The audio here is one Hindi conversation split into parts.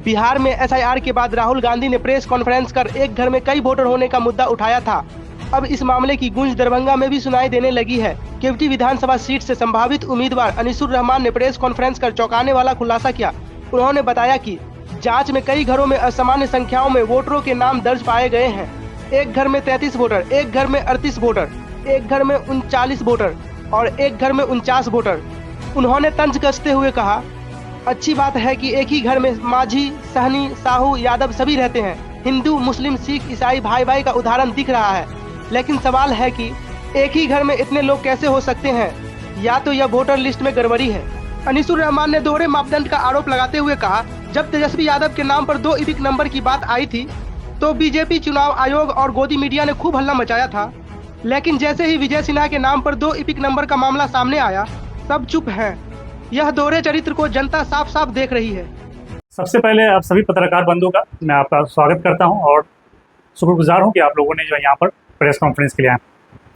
बिहार में एसआईआर के बाद राहुल गांधी ने प्रेस कॉन्फ्रेंस कर एक घर में कई वोटर होने का मुद्दा उठाया था। अब इस मामले की गूंज दरभंगा में भी सुनाई देने लगी है। केवटी विधानसभा सीट से संभावित उम्मीदवार अनीसुर रहमान ने प्रेस कॉन्फ्रेंस कर चौंकाने वाला खुलासा किया। उन्होंने बताया कि जांच में कई घरों में असामान्य संख्याओं में वोटरों के नाम दर्ज पाए गए हैं। एक घर में 33 वोटर, एक घर में 38 वोटर, एक घर में 39 वोटर और एक घर में 49 वोटर। उन्होंने तंज कसते हुए कहा, अच्छी बात है कि एक ही घर में माझी, सहनी, साहू, यादव सभी रहते हैं। हिंदू, मुस्लिम, सिख, ईसाई भाई भाई का उदाहरण दिख रहा है। लेकिन सवाल है कि एक ही घर में इतने लोग कैसे हो सकते हैं? या तो यह वोटर लिस्ट में गड़बड़ी है। अनीसुर रहमान ने दोहरे मापदंड का आरोप लगाते हुए कहा, जब तेजस्वी यादव के नाम पर 2 इपिक नंबर की बात आई थी तो बीजेपी चुनाव आयोग और गोदी मीडिया ने खूब हल्ला मचाया था। लेकिन जैसे ही विजय सिन्हा के नाम पर 2 इपिक नंबर का मामला सामने आया, सब चुप हैं। यह दोहरे चरित्र को जनता साफ साफ देख रही है। सबसे पहले आप सभी पत्रकार बंधुओं का मैं आपका स्वागत करता हूं और शुक्रगुजार हूं कि आप लोगों ने जो यहाँ पर प्रेस कॉन्फ्रेंस के लिए आए।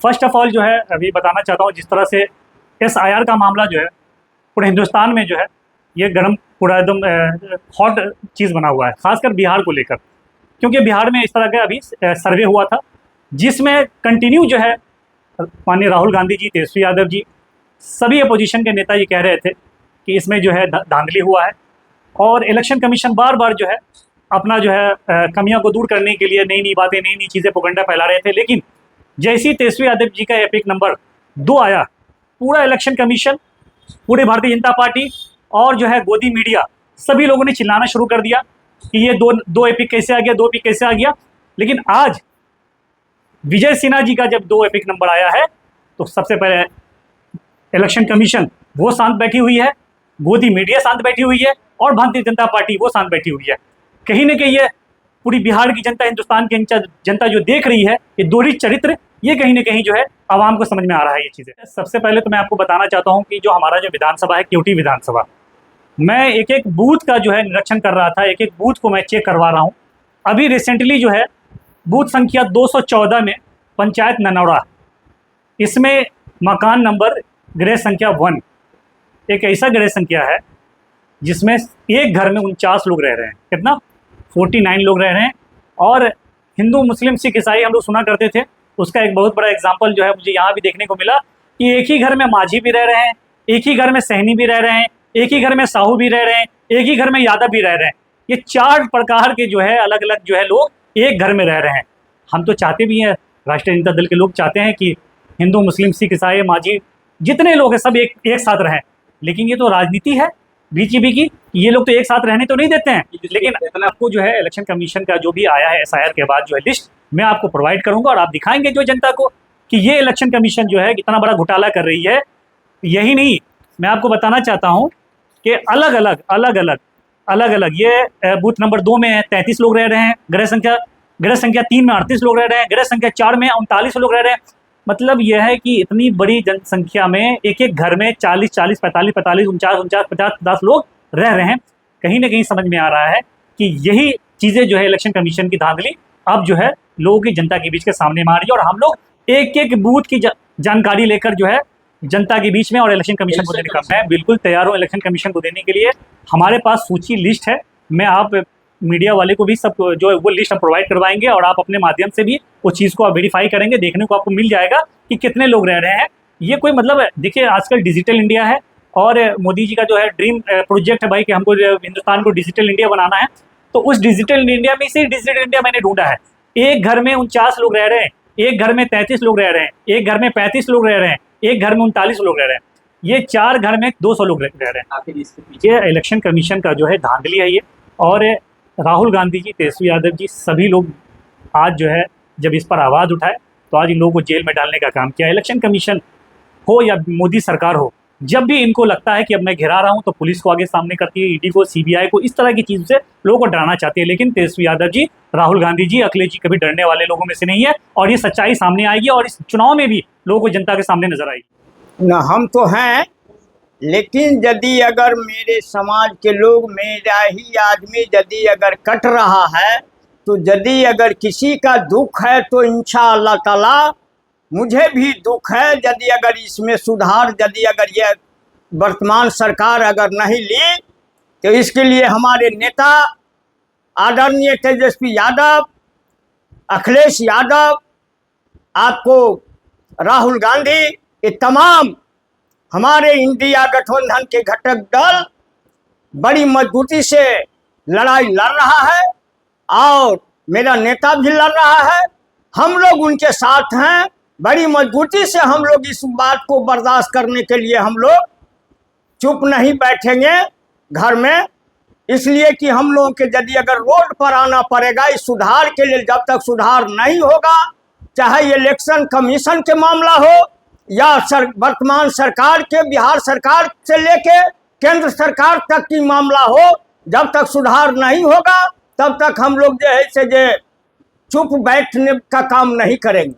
फर्स्ट ऑफ ऑल जो है अभी बताना चाहता हूं, जिस तरह से एसआईआर का मामला जो है पूरे हिंदुस्तान में जो है ये गर्म पूरा एकदम हॉट चीज़ बना हुआ है, खासकर बिहार को लेकर, क्योंकि बिहार में इस तरह का अभी सर्वे हुआ था जिसमें कंटिन्यू जो है माननीय राहुल गांधी जी, तेजस्वी यादव जी, सभी अपोजिशन के नेता ये कह रहे थे कि इसमें जो है धांधली हुआ है और इलेक्शन कमीशन बार बार जो है अपना जो है कमियों को दूर करने के लिए नई नई बातें, नई नई चीज़ें प्रोपेगेंडा फैला रहे थे। लेकिन जैसे ही तेजस्वी यादव जी का एपिक नंबर 2 आया, पूरा इलेक्शन कमीशन, पूरी भारतीय जनता पार्टी और जो है गोदी मीडिया, सभी लोगों ने चिल्लाना शुरू कर दिया कि ये दो एपिक कैसे आ गया, 2 एपिक कैसे आ गया। लेकिन आज विजय सिन्हा जी का जब 2 एपिक नंबर आया है तो सबसे पहले इलेक्शन कमीशन वो शांत बैठी हुई है, गोदी मीडिया शांत बैठी हुई है और भारतीय जनता पार्टी वो शांत बैठी हुई है। कहीं ना कहीं ये पूरी बिहार की जनता, हिंदुस्तान की जनता जो देख रही है ये दोहरी चरित्र, ये कहीं ना कहीं जो है आवाम को समझ में आ रहा है ये चीज़ें। सबसे पहले तो मैं आपको बताना चाहता हूँ कि जो हमारा जो विधानसभा है, केवटी विधानसभा, मैं एक एक बूथ का जो है निरीक्षण कर रहा था, एक एक बूथ को मैं चेक करवा रहा हूँ। अभी रिसेंटली जो है बूथ संख्या 214 में पंचायत ननौरा, इसमें मकान नंबर गृह संख्या 1 एक ऐसा गृह संख्या है जिसमें एक घर में 49 लोग रह रहे हैं। कितना? 49 लोग रह रहे हैं। और हिंदू, मुस्लिम, सिख, ईसाई हम लोग सुना करते थे, उसका एक बहुत बड़ा एग्जाम्पल जो है मुझे यहाँ भी देखने को मिला कि एक ही घर में माझी भी रह रहे हैं, एक ही घर में सहनी भी रह रहे हैं, एक ही घर में साहू भी रह रहे हैं, एक ही घर में यादव भी रह रहे हैं। ये 4 प्रकार के जो है अलग अलग जो है लोग एक घर में रह रहे हैं। हम तो चाहते भी हैं, राष्ट्रीय जनता दल के लोग चाहते हैं कि हिंदू, मुस्लिम, सिख, ईसाई, माझी जितने लोग हैं सब एक साथ रहें। लेकिन ये तो राजनीति है बीजेपी की, ये लोग तो एक साथ रहने तो नहीं देते हैं। लेकिन आपको जो है इलेक्शन कमीशन का जो भी आया है एसआईआर के बाद जो है लिस्ट, मैं आपको प्रोवाइड करूंगा और आप दिखाएंगे जो जनता को कि ये इलेक्शन कमीशन जो है कितना बड़ा घोटाला कर रही है। यही नहीं, मैं आपको बताना चाहता हूँ कि अलग अलग ये बूथ नंबर 2 में 33 लोग रह रहे हैं, गृह संख्या 3 में 38 लोग रह रहे हैं, गृह संख्या 4 में 39 लोग रह रहे हैं। मतलब यह है कि इतनी बड़ी जनसंख्या में एक एक घर में 40, 45, 49, 49, 50 लोग रह रहे हैं। कहीं ना कहीं समझ में आ रहा है कि यही चीज़ें जो है इलेक्शन कमीशन की धांधली अब जो है लोगों की, जनता के बीच के सामने में आ रही है। और हम लोग एक एक बूथ की जानकारी लेकर जो है जनता के बीच में और इलेक्शन कमीशन को देने का मैं बिल्कुल तैयार हूँ। इलेक्शन कमीशन को देने के लिए हमारे पास सूची लिस्ट है, मैं आप मीडिया वाले को भी सब जो है वो लिस्ट हम प्रोवाइड करवाएंगे और आप अपने माध्यम से भी उस चीज़ को आप वेरीफाई करेंगे, देखने को आपको मिल जाएगा कि कितने लोग रह रहे हैं। ये कोई मतलब देखिए, आजकल डिजिटल इंडिया है और मोदी जी का जो है ड्रीम प्रोजेक्ट है भाई कि हमको हिंदुस्तान को डिजिटल इंडिया बनाना है। तो उस डिजिटल इंडिया में से डिजिटल इंडिया मैंने ढूंढा है। एक घर में 49 लोग रह रहे हैं, एक घर में 33 लोग रह रहे हैं, एक घर में 35 लोग रह रहे हैं, एक घर में 39 लोग रह रहे हैं, ये 4 घर में 200 लोग रह रहे हैं। ये इलेक्शन कमीशन का जो है धांधली है ये। और राहुल गांधी जी, तेजस्वी यादव जी, सभी लोग आज जो है जब इस पर आवाज़ उठाए तो आज इन लोगों को जेल में डालने का काम किया। इलेक्शन कमीशन हो या मोदी सरकार हो, जब भी इनको लगता है कि अब मैं घिरा रहा हूँ तो पुलिस को आगे सामने करती है, ईडी को, सीबीआई को, इस तरह की चीज़ से लोगों को डराना चाहती है। लेकिन तेजस्वी यादव जी, राहुल गांधी जी, अखिलेश जी कभी डरने वाले लोगों में से नहीं है और ये सच्चाई सामने आएगी और इस चुनाव में भी लोगों को जनता के सामने नजर आएगी। न हम तो हैं, लेकिन यदि अगर मेरे समाज के लोग, मेरा ही आदमी यदि अगर कट रहा है, तो यदि अगर किसी का दुख है तो इंशाअल्लाह ताला मुझे भी दुख है। यदि अगर इसमें सुधार, यदि अगर ये वर्तमान सरकार अगर नहीं ली तो इसके लिए हमारे नेता आदरणीय तेजस्वी यादव, अखिलेश यादव, आपको राहुल गांधी, ये तमाम हमारे इंडिया गठबंधन के घटक दल बड़ी मजबूती से लड़ाई लड़ रहा है और मेरा नेता भी लड़ रहा है। हम लोग उनके साथ हैं। बड़ी मजबूती से हम लोग इस बात को बर्दाश्त करने के लिए हम लोग चुप नहीं बैठेंगे घर में, इसलिए कि हम लोगों के यदि अगर रोड पर आना पड़ेगा इस सुधार के लिए, जब तक सुधार नहीं होगा, चाहे इलेक्शन कमीशन के मामला हो या वर्तमान सरकार के, बिहार सरकार से लेके केंद्र सरकार तक की मामला हो, जब तक सुधार नहीं होगा तब तक हम लोग जो है से चुप बैठने का काम नहीं करेंगे।